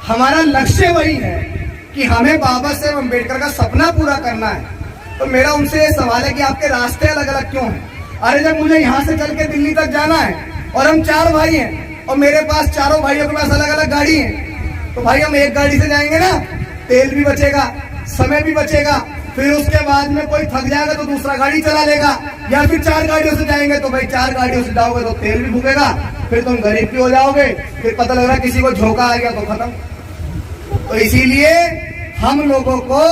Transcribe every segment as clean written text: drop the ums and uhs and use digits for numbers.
हमारा लक्ष्य वही है कि हमें बाबा साहेब अम्बेडकर का सपना पूरा करना है। तो मेरा उनसे ये सवाल है कि आपके रास्ते अलग अलग क्यों हैं? अरे जब मुझे यहाँ से चल के दिल्ली तक जाना है और हम 4 भाई हैं और मेरे पास चारों भाइयों के पास अलग अलग गाड़ी है, तो भाई हम एक गाड़ी से जाएंगे ना, तेल भी बचेगा, समय भी बचेगा। फिर उसके बाद में कोई थक जाएगा तो दूसरा गाड़ी चला लेगा, या फिर 4 गाड़ियों से जाएंगे तो भाई 4 गाड़ियों से जाओगे तो तेल भी फूकेगा, फिर तुम गरीब भी हो जाओगे, फिर पता लग रहा किसी को झोंका आ गया तो खत्म। तो इसीलिए हम लोगों को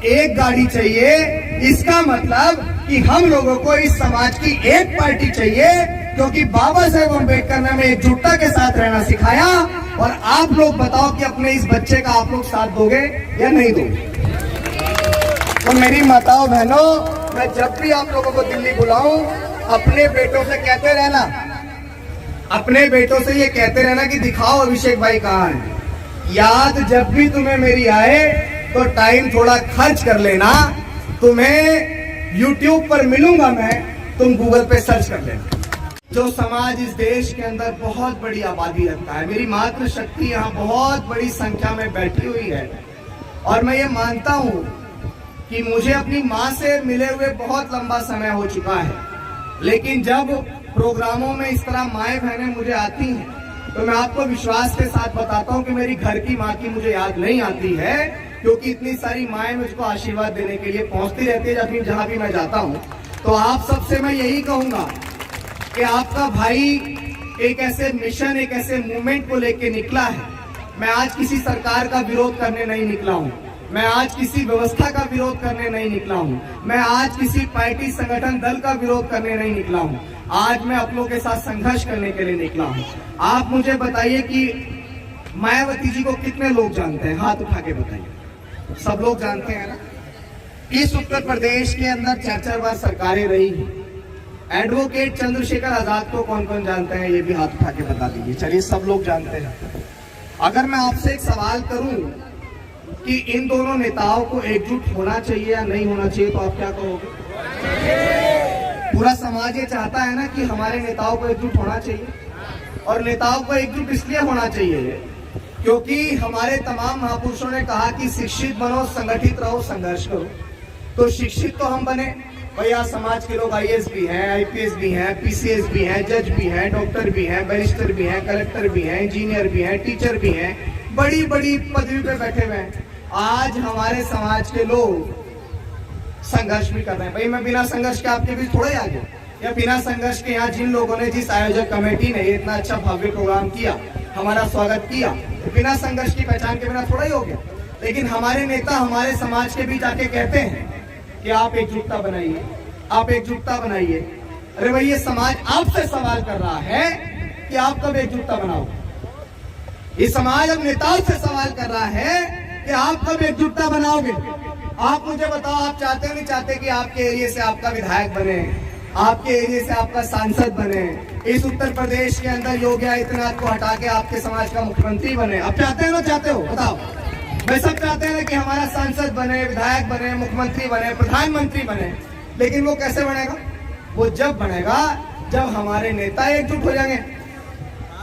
एक गाड़ी चाहिए। इसका मतलब कि हम लोगों को इस समाज की एक पार्टी चाहिए, क्योंकि बाबा साहेब अम्बेडकर ने हमें एकजुटता के साथ रहना सिखाया। और आप लोग बताओ कि अपने इस बच्चे का आप लोग साथ दोगे या नहीं दोगे? तो मेरी माताओं बहनों, मैं जब भी आप लोगों को दिल्ली बुलाऊं, अपने बेटों से कहते रहना, अपने बेटों से ये कहते रहना कि दिखाओ अभिषेक भाई कहाँ है। याद जब भी तुम्हें मेरी आए तो टाइम थोड़ा खर्च कर लेना। तुम्हें YouTube पर मिलूंगा मैं, तुम गूगल पे सर्च कर लेना। जो समाज इस देश के अंदर बहुत बड़ी आबादी रखता है, मेरी मातृशक्ति यहाँ बहुत बड़ी संख्या में बैठी हुई है, और मैं ये मानता हूँ कि मुझे अपनी माँ से मिले हुए बहुत लंबा समय हो चुका है। लेकिन जब प्रोग्रामों में इस तरह माएँ बहनें मुझे आती हैं तो मैं आपको विश्वास के साथ बताता हूँ कि मेरी घर की माँ की मुझे याद नहीं आती है, क्योंकि इतनी सारी माएँ मुझको आशीर्वाद देने के लिए पहुंचती रहती है जहाँ भी मैं जाता हूँ। तो आप सबसे मैं यही कहूंगा कि आपका भाई एक ऐसे मिशन, एक ऐसे मूवमेंट को लेके निकला है। मैं आज किसी सरकार का विरोध करने नहीं निकला हूँ, मैं आज किसी व्यवस्था का विरोध करने नहीं निकला हूँ, मैं आज किसी पार्टी संगठन दल का विरोध करने नहीं निकला हूँ। आज मैं आप लोगों के साथ संघर्ष करने के लिए निकला हूँ। आप मुझे बताइए कि मायावती जी को कितने लोग जानते हैं? हाथ उठा के बताइए। सब लोग जानते हैं ना? इस उत्तर प्रदेश के अंदर 4 बार सरकारें रही हैं। एडवोकेट चंद्रशेखर आजाद को कौन कौन जानते हैं? ये भी हाथ उठा के बता दीजिए। चलिए, सब लोग जानते हैं। अगर मैं आपसे एक सवाल करूं कि इन दोनों नेताओं को एकजुट होना चाहिए या नहीं होना चाहिए, तो आप क्या कहोगे? पूरा समाज ये चाहता है ना कि हमारे नेताओं को एकजुट होना चाहिए, और नेताओं को एकजुट इसलिए होना चाहिए क्योंकि हमारे तमाम महापुरुषों ने कहा कि शिक्षित बनो, संगठित रहो, संघर्ष करो। तो शिक्षित तो हम बने भैया, समाज के लोग IAS भी हैं, IPS भी हैं, PCS भी हैं, जज भी हैं, डॉक्टर भी हैं, बैरिस्टर भी हैं, कलेक्टर भी हैं, इंजीनियर भी हैं, टीचर भी हैं, बड़ी बड़ी पदवी पे बैठे हुए हैं। आज हमारे समाज के लोग संघर्ष भी कर रहे हैं। भाई, मैं बिना संघर्ष के आपके बीच थोड़ा ही आ गया, या बिना संघर्ष के यहाँ जिन लोगों ने, जिस आयोजक कमेटी ने इतना अच्छा भव्य प्रोग्राम किया, हमारा स्वागत किया, तो बिना संघर्ष की पहचान के बिना थोड़ा ही हो गया। लेकिन हमारे नेता हमारे समाज के बीच आके कहते हैं कि आप एकजुटता बनाइए, आप एकजुटता बनाइए। अरे भाई, ये समाज आपसे सवाल कर रहा है कि आप कब एकजुटता बनाओगे। ये समाज अब नेताओं से सवाल कर रहा है कि आप कब एकजुटता बनाओगे। आप मुझे बताओ, आप चाहते हो नहीं चाहते कि आपके एरिया से आपका विधायक बने, आपके एरिया से आपका सांसद बने, इस उत्तर प्रदेश के अंदर योगी आदित्यनाथ को हटा के आपके समाज का मुख्यमंत्री बने? आप चाहते हो ना? चाहते हो? बताओ। वे सब चाहते हैं कि हमारा सांसद बने, विधायक बने, मुख्यमंत्री बने, प्रधानमंत्री बने। लेकिन वो कैसे बनेगा? वो जब बनेगा जब हमारे नेता एकजुट हो जाएंगे।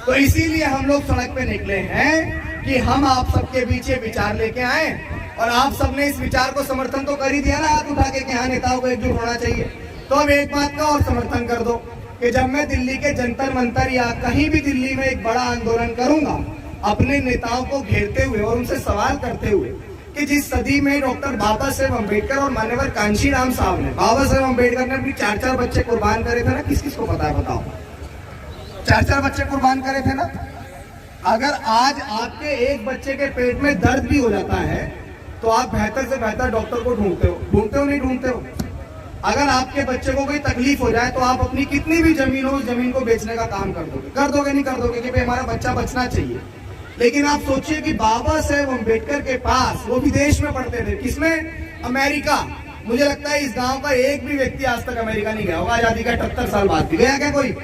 तो इसीलिए हम लोग सड़क पे निकले हैं कि हम आप सबके बीच विचार लेके आए, और आप सबने इस विचार को समर्थन तो कर ही दिया ना हाथ उठा के कि हाँ, नेताओं को एकजुट होना चाहिए। तो अब एक बात का और समर्थन कर दो कि जब मैं दिल्ली के जंतर मंतर या कहीं भी दिल्ली में एक बड़ा आंदोलन करूंगा, अपने नेताओं को घेरते हुए और उनसे सवाल करते हुए कि जिस सदी में डॉक्टर बाबा साहेब अम्बेडकर और मान्यवर कांशीराम साहब ने, बाबा साहेब अम्बेडकर ने अपनी 4 बच्चे कुर्बान करे थे ना, किस किस को पता है? बताओ। 4 बच्चे कुर्बान करे थे ना। अगर आज आपके एक बच्चे के पेट में दर्द भी हो जाता है तो आप बेहतर से बेहतर डॉक्टर को ढूंढते हो नहीं ढूंढते हो? अगर आपके बच्चे को कोई तकलीफ हो जाए तो आप अपनी कितनी भी जमीन हो, उस जमीन को बेचने का काम कर दोगे नहीं कर दोगे कि भाई हमारा बच्चा बचना चाहिए। लेकिन आप सोचिए कि बाबा साहेब अम्बेडकर के पास, वो विदेश में पढ़ते थे, किसमें? अमेरिका। मुझे लगता है इस गांव का एक भी व्यक्ति आज तक अमेरिका नहीं गया होगा, आजादी का 78 साल बाद भी गया क्या कोई?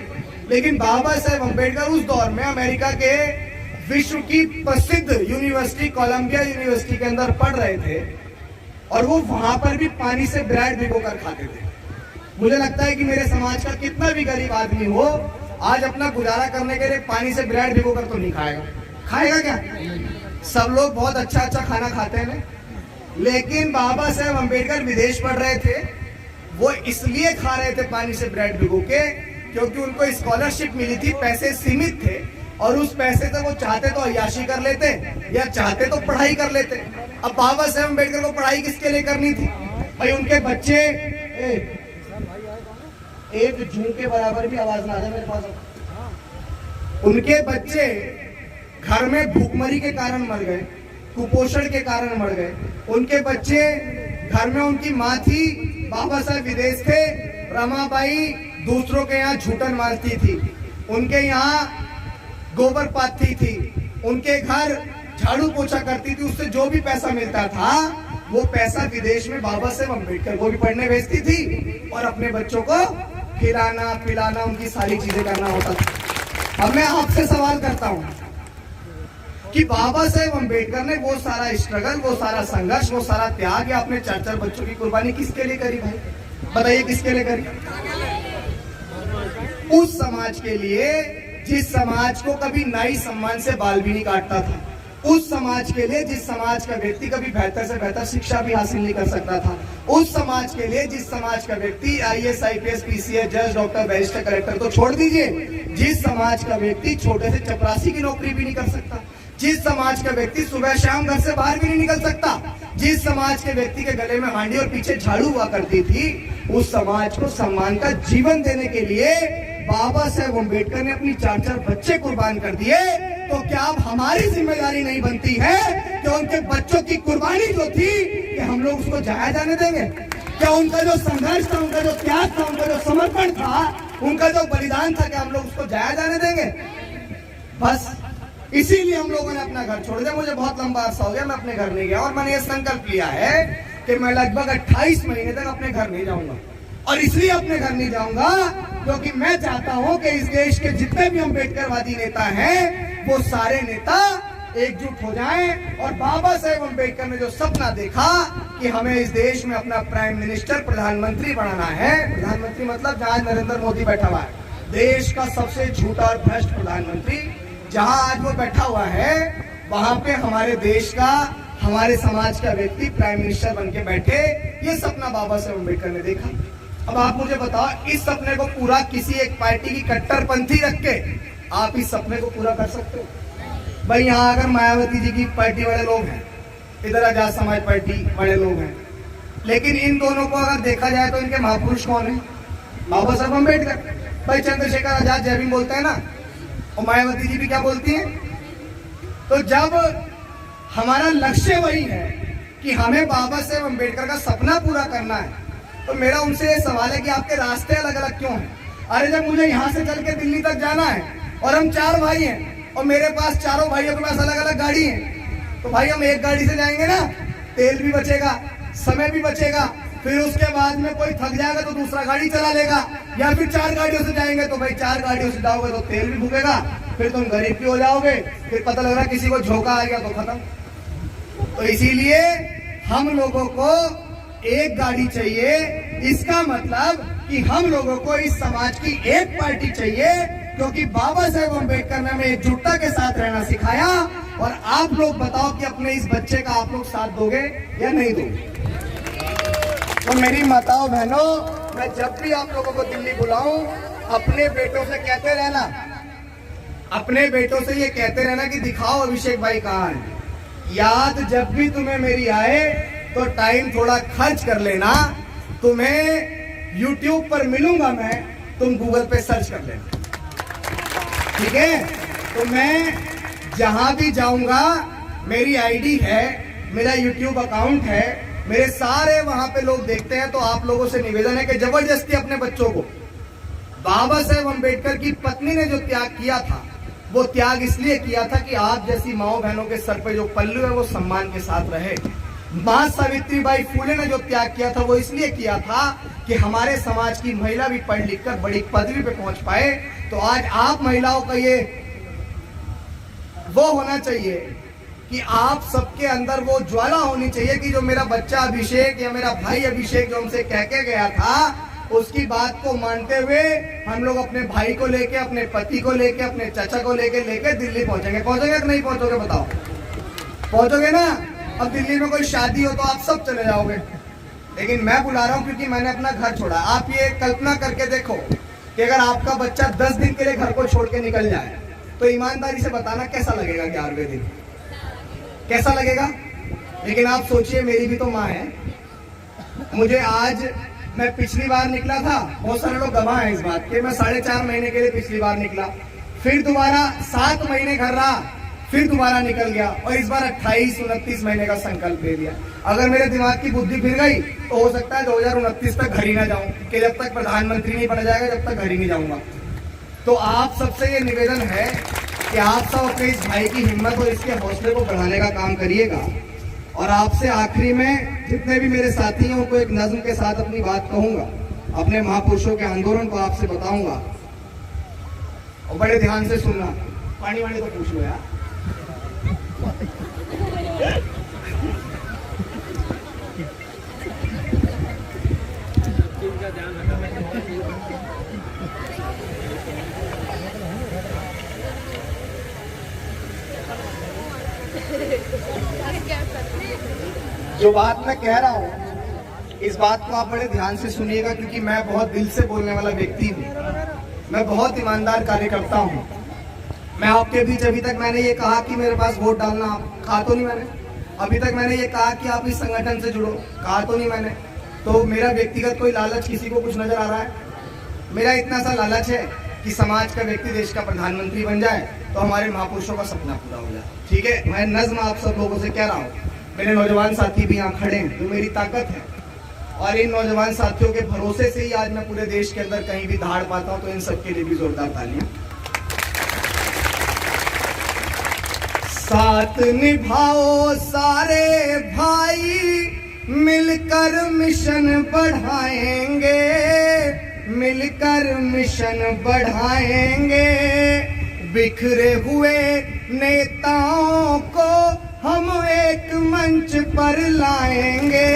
लेकिन बाबा साहेब अम्बेडकर उस दौर में अमेरिका के विश्व की प्रसिद्ध यूनिवर्सिटी, कोलंबिया यूनिवर्सिटी के अंदर पढ़ रहे थे, और वो वहां पर भी पानी से ब्रेड भिगोकर खाते थे। मुझे लगता है कि मेरे समाज का कितना भी गरीब आदमी हो, आज अपना गुजारा करने के लिए पानी से ब्रेड भिगोकर तो नहीं खाएगा। खाएगा क्या? सब लोग बहुत अच्छा अच्छा खाना खाते हैं, लेकिन बाबा साहेब अम्बेडकर विदेश पढ़ रहे थे। वो इसलिए खा रहे थे पानी से ब्रेड भिगो के क्योंकि उनको स्कॉलरशिप मिली थी, पैसे सीमित थे और उस पैसे से वो चाहते तो अय्याशी कर लेते या चाहते तो पढ़ाई कर लेते। अब बाबा साहेब अम्बेडकर को पढ़ाई किसके लिए करनी थी भाई? उनके बच्चे एक जूं के बराबर भी आवाज ना आ जाए मेरे पास। उनके बच्चे घर में भूखमरी के कारण मर गए, कुपोषण के कारण मर गए। उनके बच्चे घर में, उनकी माँ थी, बाबा साहब विदेश थे, रमाबाई दूसरों के यहाँ झूठन मारती थी, उनके यहाँ गोबर पाथी थी, उनके घर झाड़ू पोछा करती थी, उससे जो भी पैसा मिलता था वो पैसा विदेश में बाबा साहेब अम्बेडकर को भी पढ़ने भेजती थी और अपने बच्चों को खिलाना पिलाना, उनकी सारी चीजें करना होता था। अब मैं आपसे सवाल करता हूं कि बाबा साहेब अम्बेडकर ने वो सारा स्ट्रगल, वो सारा संघर्ष, वो सारा त्याग या अपने 4-4 बच्चों की कुर्बानी किसके लिए करी भाई? बताइए किसके लिए करी? उस समाज के लिए जिस समाज को कभी नाई सम्मान से बाल भी नहीं काटता था, उस समाज के लिए जिस समाज का व्यक्ति कभी बेहतर से बेहतर शिक्षा भी हासिल नहीं कर सकता था, उस समाज के लिए जिस समाज का व्यक्ति आईएएस, आईपीएस, पीसीएस, जज, डॉक्टर, बैरिस्टर, कलेक्टर तो छोड़ दीजिए, जिस समाज का व्यक्ति छोटे से चपरासी की नौकरी भी नहीं कर सकता, जिस समाज का व्यक्ति सुबह शाम घर से बाहर भी नहीं निकल सकता, जिस समाज के व्यक्ति के गले में हांडी और पीछे झाड़ू हुआ करती थी, उस समाज को सम्मान का जीवन देने के लिए बाबा साहेब अम्बेडकर ने अपनी 4-4 बच्चे कुर्बान कर दिए। तो क्या अब हमारी जिम्मेदारी नहीं बनती है कि उनके बच्चों की कुर्बानी जो थी कि हम लोग उसको जाया जाने देंगे? क्या उनका जो संघर्ष था, उनका जो त्याग था, उनका जो समर्पण था, उनका जो बलिदान था, क्या हम लोग उसको जाया जाने देंगे? बस इसीलिए हम लोगों ने अपना घर छोड़ दिया। मुझे बहुत लंबा अरसा हो गया मैं अपने घर नहीं गया और मैंने ये संकल्प लिया है कि मैं लगभग 28 महीने तक अपने घर नहीं जाऊंगा। और इसलिए अपने घर नहीं जाऊंगा क्योंकि मैं चाहता हूं कि इस देश के जितने भी अम्बेडकरवादी नेता हैं वो सारे नेता एकजुट हो जाएं और बाबा साहेब अम्बेडकर ने जो सपना देखा कि हमें इस देश में अपना प्राइम मिनिस्टर, प्रधानमंत्री बनाना है, प्रधानमंत्री मतलब जहां नरेंद्र मोदी बैठा हुआ है, देश का सबसे झूठा और भ्रष्ट प्रधानमंत्री जहां आज वो बैठा हुआ है, वहां पे हमारे देश का, हमारे समाज का व्यक्ति प्राइम मिनिस्टर बन के बैठे, ये सपना बाबा साहेब अम्बेडकर ने देखा। अब आप मुझे बताओ, इस सपने को पूरा किसी एक पार्टी की कट्टरपंथी रख के आप इस सपने को पूरा कर सकते हो? भाई यहाँ अगर मायावती जी की पार्टी वाले लोग हैं, इधर आजाद समाज पार्टी वाले लोग हैं, लेकिन इन दोनों को अगर देखा जाए तो इनके महापुरुष कौन है? बाबा साहब अम्बेडकर। भाई चंद्रशेखर आजाद जय भीम बोलते हैं ना, और मायावती जी भी क्या बोलती हैं? तो जब हमारा लक्ष्य वही है कि हमें बाबा साहेब अम्बेडकर का सपना पूरा करना है, तो मेरा उनसे ये सवाल है कि आपके रास्ते अलग अलग क्यों हैं? अरे जब मुझे यहाँ से चल के दिल्ली तक जाना है और हम 4 भाई हैं और मेरे पास चारों भाइयों के पास अलग अलग गाड़ी है, तो भाई हम एक गाड़ी से जाएंगे ना, तेल भी बचेगा, समय भी बचेगा, फिर उसके बाद में कोई थक जाएगा तो दूसरा गाड़ी चला लेगा, या फिर 4 गाड़ियों से जाएंगे तो भाई 4 गाड़ियों से जाओगे तो तेल भी भूगेगा, फिर तुम गरीब भी हो जाओगे, फिर पता लग रहा किसी को झोंका आ गया तो खत्म। तो इसीलिए हम लोगों को एक गाड़ी चाहिए। इसका मतलब कि हम लोगों को इस समाज की एक पार्टी चाहिए, क्योंकि बाबा साहेब अम्बेडकर ने हमें एकजुटता के साथ रहना सिखाया। और आप लोग बताओ कि अपने इस बच्चे का आप लोग साथ दोगे या नहीं दोगे? तो मेरी माताओं बहनों, मैं जब भी आप लोगों को दिल्ली बुलाऊं, अपने बेटों से कहते रहना, अपने बेटों से ये कहते रहना कि दिखाओ अभिषेक भाई कहाँ है। याद जब भी तुम्हें मेरी आए तो टाइम थोड़ा खर्च कर लेना, तुम्हें YouTube पर मिलूंगा मैं, तुम गूगल पे सर्च कर लेना, ठीक है? तो मैं जहां भी जाऊंगा, मेरी आईडी है, मेरा YouTube अकाउंट है, मेरे सारे वहां पे लोग देखते हैं। तो आप लोगों से निवेदन है कि जबरदस्ती अपने बच्चों को, बाबा साहेब अम्बेडकर की पत्नी ने जो त्याग किया था, वो त्याग इसलिए किया था कि आप जैसी माओ बहनों के सर पे जो पल्लू है वो सम्मान के साथ रहे। मां सावित्रीबाई फुले ने जो त्याग किया था वो इसलिए किया था कि हमारे समाज की महिला भी पढ़ लिख कर बड़ी पदवी पे पहुंच पाए। तो आज आप महिलाओं का ये वो होना चाहिए कि आप सबके अंदर वो ज्वाला होनी चाहिए कि जो मेरा बच्चा अभिषेक या मेरा भाई अभिषेक जो हमसे कह के गया था, उसकी बात को मानते हुए हम लोग अपने भाई को लेके, अपने पति को लेके, अपने चाचा को लेके दिल्ली पहुंचेंगे। पहुंचेंगे कि नहीं पहुंचोगे बताओ? पहुंचोगे ना, अब दिल्ली में कोई शादी हो तो आप सब चले जाओगे, लेकिन मैं बुला रहा हूं क्योंकि मैंने अपना घर छोड़ा। आप ये कल्पना करके देखो कि अगर आपका बच्चा 10 दिन के लिए घर को छोड़ के निकल जाए तो ईमानदारी से बताना कैसा लगेगा? 11वें दिन कैसा लगेगा? लेकिन आप सोचिए, मेरी भी तो माँ है। मुझे आज, मैं पिछली बार निकला था, बहुत सारे लोग गवाह हैं इस बात के, मैं 4.5 महीने के लिए पिछली बार निकला, फिर दोबारा 7 महीने घर रहा, फिर दोबारा निकल गया, और इस बार 28-29 महीने का संकल्प ले लिया। अगर मेरे दिमाग की बुद्धि फिर गई तो हो सकता है 2029 तक घर ही ना जाऊं, कि जब तक प्रधानमंत्री नहीं बन जाएगा जब तक घर ही नहीं जाऊंगा। तो आप सबसे ये निवेदन है कि आप सब अपने इस भाई की हिम्मत और इसके हौसले को बढ़ाने का काम करिएगा। और आपसे आखिरी में जितने भी मेरे साथी हैं उनको एक नज्म के साथ अपनी बात कहूंगा, अपने महापुरुषों के आंदोलन को आपसे बताऊंगा, और बड़े ध्यान से सुनना। पानी वानी तो पूछ लो यार। जो बात मैं कह रहा हूं, इस बात को आप बड़े ध्यान से सुनिएगा, क्योंकि मैं बहुत दिल से बोलने वाला व्यक्ति हूं, मैं बहुत ईमानदार कार्यकर्ता हूं। मैं आपके बीच अभी तक मैंने ये कहा कि मेरे पास वोट डालना, कहा तो नहीं मैंने। अभी तक मैंने ये कहा कि आप इस संगठन से जुड़ो, कहा तो नहीं मैंने। तो मेरा व्यक्तिगत कोई लालच किसी को कुछ नजर आ रहा है? मेरा इतना सा लालच है कि समाज का व्यक्ति देश का प्रधानमंत्री बन जाए तो हमारे महापुरुषों का सपना पूरा हो जाए। ठीक है, मैं नज्म आप सब लोगों से कह रहा हूँ, मेरे नौजवान साथी भी यहाँ खड़े हैं, जो मेरी ताकत है, और इन नौजवान साथियों के भरोसे से ही आज मैं पूरे देश के अंदर कहीं भी धाड़ पाता हूँ, तो इन सबके लिए भी जोरदार तालियां। साथ निभाओ सारे भाई, मिलकर मिशन बढ़ाएंगे, मिलकर मिशन बढ़ाएंगे। बिखरे हुए नेताओं को हम एक मंच पर लाएंगे,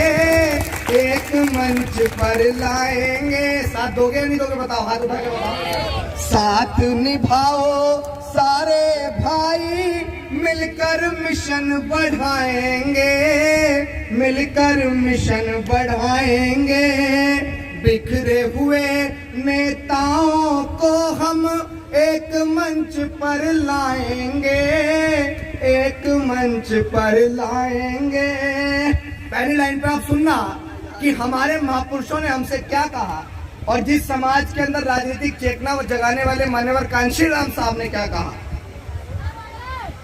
एक मंच पर लाएंगे। साथ दोगे नहीं दोगे? बताओ, हाथ उठा के बताओ। साथ निभाओ सारे भाई, मिलकर मिशन बढ़ाएंगे, मिलकर मिशन बढ़ाएंगे। बिखरे हुए नेताओं को हम एक मंच पर लाएंगे, एक मंच पर लाएंगे। पहली लाइन पे आप सुनना कि हमारे महापुरुषों ने हमसे क्या कहा, और जिस समाज के अंदर राजनीतिक चेतना जगाने वाले मान्यवर कांशीराम साहब ने क्या कहा।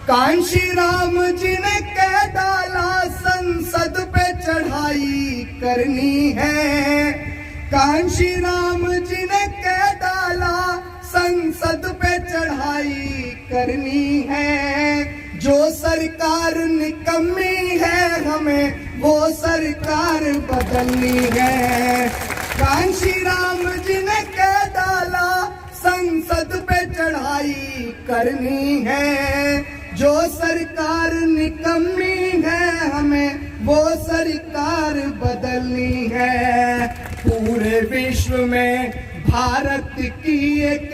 कांशीराम जी ने कह डाला, संसद पे चढ़ाई करनी है। कांशीराम जी ने कह डाला, संसद पे चढ़ाई करनी है। जो सरकार निकम्मी है हमें वो सरकार बदलनी है। कांशीराम जी ने कह डाला, संसद पे चढ़ाई करनी है। जो सरकार निकम्मी है हमें वो सरकार बदलनी है। पूरे विश्व में भारत की एक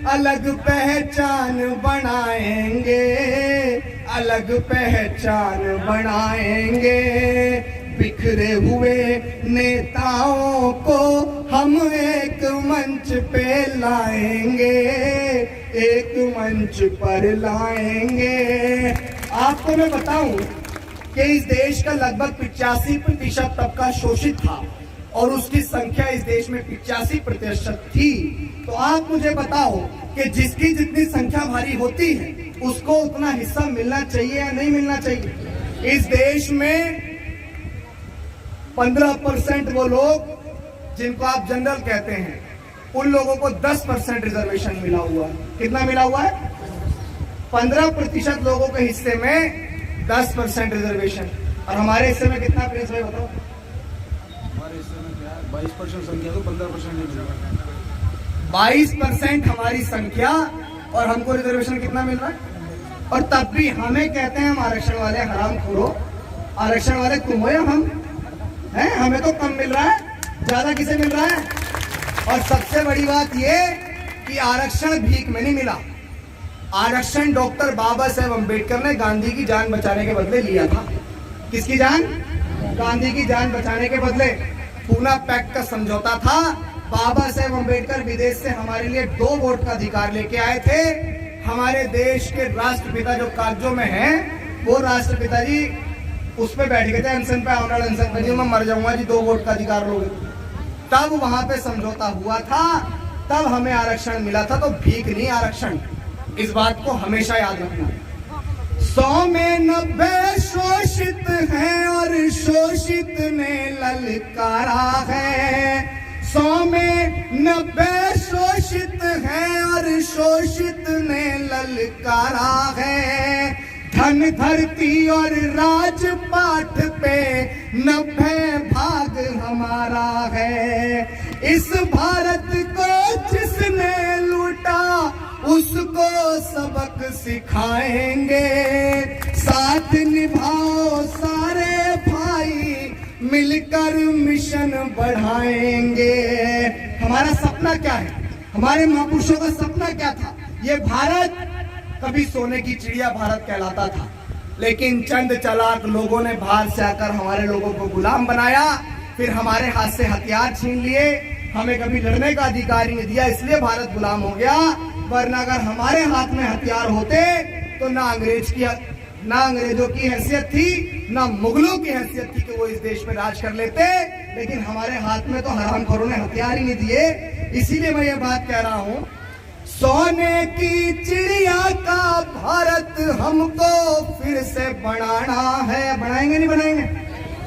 अलग पहचान बनाएंगे, अलग पहचान बनाएंगे। बिखरे हुए नेताओं को हम एक मंच पे लाएंगे, एक मंच पर लाएंगे। आपको मैं बताऊं कि इस देश का लगभग 85% तबका शोषित था, और उसकी संख्या इस देश में 85% थी। तो आप मुझे बताओ कि जिसकी जितनी संख्या भारी होती है उसको उतना हिस्सा मिलना चाहिए या नहीं मिलना चाहिए? इस देश में 15% वो लोग जिनको आप जनरल कहते हैं, उन लोगों को 10% रिजर्वेशन मिला हुआ है। कितना मिला हुआ है? 15% लोगों के हिस्से में 10% रिजर्वेशन। और हमारे हिस्से में कितना प्रिंस भाई बताओ? 22% संख्या को 15% नहीं मिला। 22% हमारी संख्या, और हमको रिजर्वेशन कितना मिल रहा है? और तब भी हमें कहते हैं हम आरक्षण वाले हरामखोरो। आरक्षण वाले तुम हो या हम हैं? हमें तो कम मिल रहा है, ज्यादा किसे मिल रहा है? और सबसे बड़ी बात ये कि आरक्षण भीख में नहीं मिला, आरक्षण डॉक्टर बाबा साहेब अम्बेडकर ने गांधी की जान बचाने के बदले लिया था। किसकी जान? गांधी की जान बचाने के बदले। पूना पैक्ट का समझौता था। बाबा साहेब अम्बेडकर विदेश से हमारे लिए 2 वोट का अधिकार लेके आए थे। हमारे देश के राष्ट्रपिता जो कागजों में हैं, वो राष्ट्रपिता जी उस पे बैठ गए थे अनशन पे, ऑनर अनशन पे, जी मैं मर जाऊंगा जी 2 वोट का अधिकार लोगे। तब वहां पे समझौता हुआ था, तब हमें आरक्षण मिला था। तो भीख नहीं आरक्षण, इस बात को हमेशा याद रखना। 100 में 90 शोषित हैं और शोषित ने ललकारा है। 100 में 90 शोषित हैं और शोषित ने ललकारा है। धन धरती और राजपाट पे 90 भाग हमारा है। इस भारत को जिसने लूटा उसको सबक सिखाएंगे। साथ निभाओ सारे भाई, मिलकर मिशन बढ़ाएंगे। हमारा सपना क्या है? हमारे महापुरुषों का सपना क्या था? ये भारत कभी सोने की चिड़िया भारत कहलाता था, लेकिन चंद चालाक लोगों ने बाहर से आकर हमारे लोगों को गुलाम बनाया, फिर हमारे हाथ से हथियार छीन लिए, हमें कभी लड़ने का अधिकार ही नहीं दिया, इसलिए भारत गुलाम हो गया। वरना अगर हमारे हाथ में हथियार होते तो ना अंग्रेजों की हैसियत थी, ना मुगलों की हैसियत थी कि वो इस देश में राज कर लेते। लेकिन हमारे हाथ में तो हरामखोरों ने हथियार ही नहीं दिए। इसीलिए मैं ये बात कह रहा हूं, सोने की चिड़िया का भारत हमको फिर से बनाना है। बनाएंगे नहीं बनाएंगे?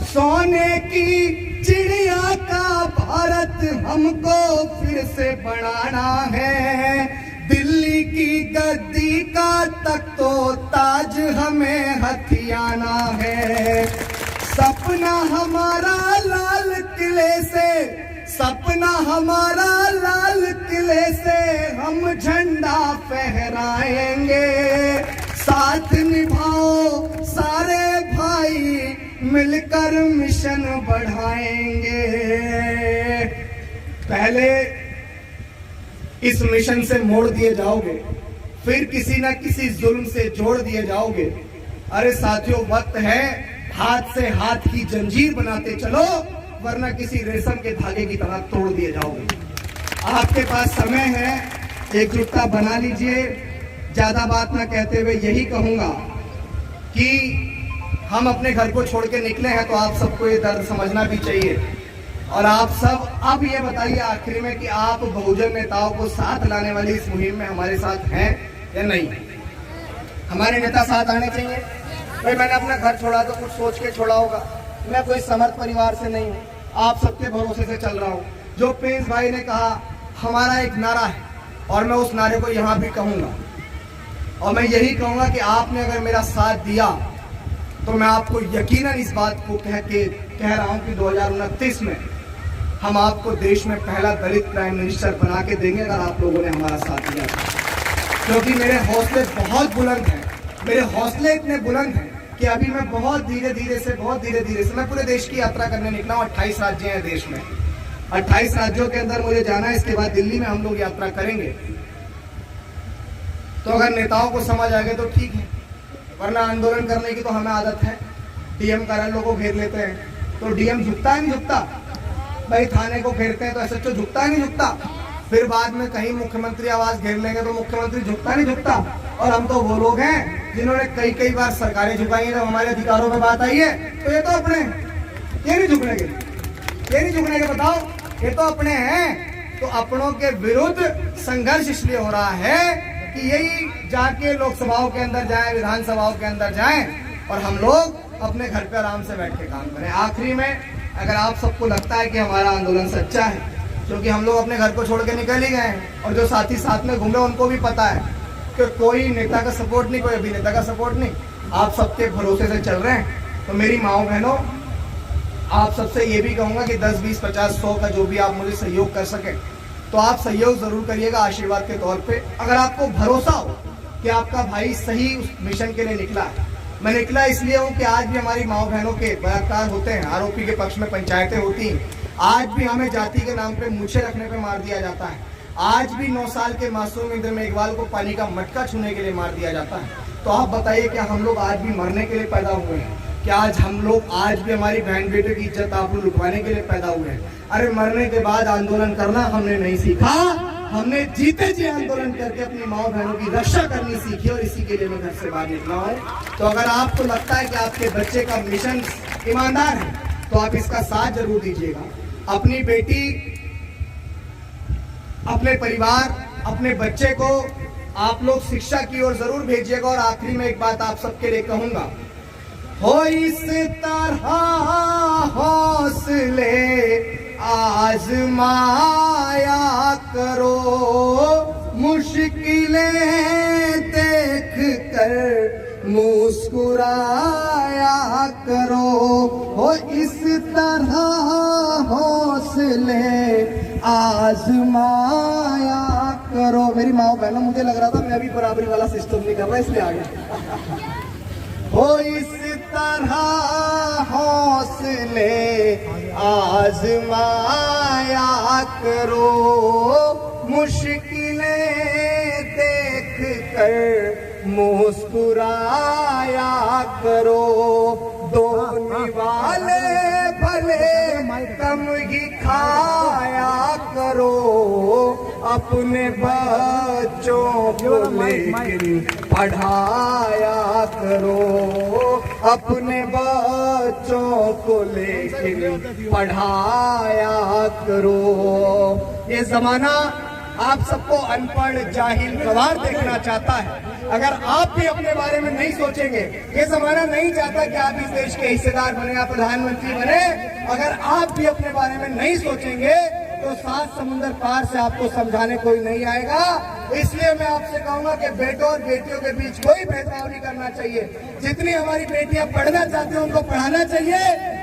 सोने की चिड़िया का भारत हमको फिर से बनाना है। दिल्ली की गद्दी का तख्तो ताज हमें हथियाना है। सपना हमारा लाल किले से, सपना हमारा लाल किले से हम झंडा फहराएंगे। साथ निभाओ सारे भाई, मिलकर मिशन बढ़ाएंगे। पहले इस मिशन से मोड़ दिए जाओगे, फिर किसी न किसी जुल्म से जोड़ दिए जाओगे। अरे साथियों, वक्त है हाथ से हाथ की जंजीर बनाते चलो, वरना किसी रेशम के धागे की तरह तोड़ दिए जाओगे। आपके पास समय है, एकजुटता बना लीजिए। ज्यादा बात ना कहते हुए यही कहूंगा कि हम अपने घर को छोड़ के निकले हैं, तो आप सबको ये दर्द समझना भी चाहिए। और आप सब अब ये बताइए आखिर में कि आप बहुजन नेताओं को साथ लाने वाली इस मुहिम में हमारे साथ हैं या नहीं? हमारे नेता साथ आने चाहिए। भाई मैंने अपना घर छोड़ा तो कुछ सोच के छोड़ा होगा, मैं कोई समर्थ परिवार से नहीं हूँ, आप सबके भरोसे से चल रहा हूँ। जो प्रिंस भाई ने कहा, हमारा एक नारा है और मैं उस नारे को यहाँ भी कहूँगा, और मैं यही कहूँगा कि आपने अगर मेरा साथ दिया तो मैं आपको यकीनन इस बात को कह रहा हूँ कि 2029 में हम आपको देश में पहला दलित प्राइम मिनिस्टर बना के देंगे, अगर आप लोगों ने हमारा साथ दिया। क्योंकि मेरे हौसले बहुत बुलंद हैं, मेरे हौसले इतने बुलंद हैं कि अभी मैं बहुत धीरे धीरे से मैं पूरे देश की यात्रा करने निकला हूँ। 28 राज्य हैं देश में, 28 राज्यों के अंदर मुझे जाना है। इसके बाद दिल्ली में हम लोग यात्रा करेंगे। तो अगर नेताओं को समझ आ गए तो ठीक है, वरना आंदोलन करने की तो हमें आदत है। डीएम कार्यालय को घेर लेते हैं तो डीएम झुकता है नहीं झुकता? भाई थाने को घेरते हैं तो एसएचओ झुकता है नहीं झुकता? फिर बाद में कहीं मुख्यमंत्री आवास घेर लेंगे तो मुख्यमंत्री झुकता नहीं झुकता? और हम तो वो लोग हैं जिन्होंने कई बार सरकारें झुकाई है। जब हमारे अधिकारों में बात आई है तो ये तो अपने, ये नहीं झुकने के, बताओ, ये तो अपने हैं। तो अपनों के विरुद्ध संघर्ष इसलिए हो रहा है कि यही जाके लोकसभाओं के अंदर जाएं, विधानसभाओं के अंदर जाएं और हम लोग अपने घर पे आराम से बैठ के काम करें। आखिरी में, अगर आप सबको लगता है कि हमारा आंदोलन सच्चा है, क्योंकि हम लोग अपने घर को छोड़ के निकल ही गए हैं, और जो साथी साथ में घूम रहे उनको भी पता है कि कोई नेता का सपोर्ट नहीं, कोई अभिनेता का सपोर्ट नहीं, आप सबके भरोसे से चल रहे हैं। तो मेरी माओ बहनों, आप सबसे ये भी कहूंगा कि 10, 20, 50, 100 का जो भी आप मुझे सहयोग कर सके तो आप सहयोग जरूर करिएगा आशीर्वाद के तौर पे। अगर आपको भरोसा हो कि आपका भाई सही उस मिशन के लिए निकला है, मैं निकला इसलिए हूँ कि आज भी हमारी माओ बहनों के बलात्कार होते हैं, आरोपी के पक्ष में पंचायतें होती हैं, आज भी हमें जाति के नाम पे मूछें रखने पे मार दिया जाता है, आज भी 9 साल के मासूम इंद्र मेघवाल को पानी का मटका छूने के लिए मार दिया जाता है। तो आप बताइए, क्या हम लोग आज भी मरने के लिए पैदा हुए हैं? क्या आज हम लोग आज भी हमारी बहन बेटों की इज्जत आप लोग लुटवाने के लिए पैदा हुए हैं? अरे मरने के बाद आंदोलन करना हमने नहीं सीखा, हमने जीते जी आंदोलन करके अपनी माओ बहनों की रक्षा करनी सीखी, और इसी के लिए मैं घर से बाहर निकला हूँ। तो अगर आपको लगता है कि आपके बच्चे का मिशन ईमानदार है, तो आप इसका साथ जरूर दीजिएगा। अपनी बेटी, अपने परिवार, अपने बच्चे को आप लोग शिक्षा की ओर जरूर भेजिएगा। और आखिरी में एक बात आप सबके लिए कहूंगा, हो इस तरह हौसले आजमाया करो, मुश्किलें देख कर मुस्कुराया करो। हो इस तरह हौसले आजमाया करो। मेरी माँ बहनों, मुझे लग रहा था मैं अभी बराबरी वाला सिस्टम नहीं कर रहा, इसलिए आ गया। हो इस तरह हौसले आजमाया करो, मुश्किलें देख कर मुस्कुराया करो। दो निवाले भले कम ही खाया करो, अपने बच्चों को लेकिन पढ़ाया करो, अपने बच्चों को लेकिन पढ़ाया करो। ये जमाना आप सबको अनपढ़, जाहिल, गंवार देखना चाहता है। अगर आप भी अपने बारे में नहीं सोचेंगे, ये जमाना नहीं चाहता कि आप इस देश के हिस्सेदार बने या प्रधानमंत्री बने। अगर आप भी अपने बारे में नहीं सोचेंगे तो 7 समुंदर पार से आपको समझाने कोई नहीं आएगा। इसलिए मैं आपसे कहूंगा कि बेटों और बेटियों के बीच कोई भेदभाव नहीं करना चाहिए। जितनी हमारी बेटियां पढ़ना चाहती हैं उनको पढ़ाना चाहिए,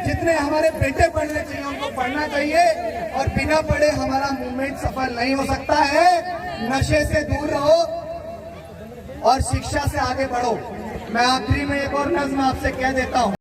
जितने हमारे बेटे पढ़ने चाहिए उनको पढ़ना चाहिए। और बिना पढ़े हमारा मूवमेंट सफल नहीं हो सकता है। नशे से दूर रहो और शिक्षा से आगे बढ़ो। मैं आखिरी में एक और नज्म आपसे कह देता हूँ।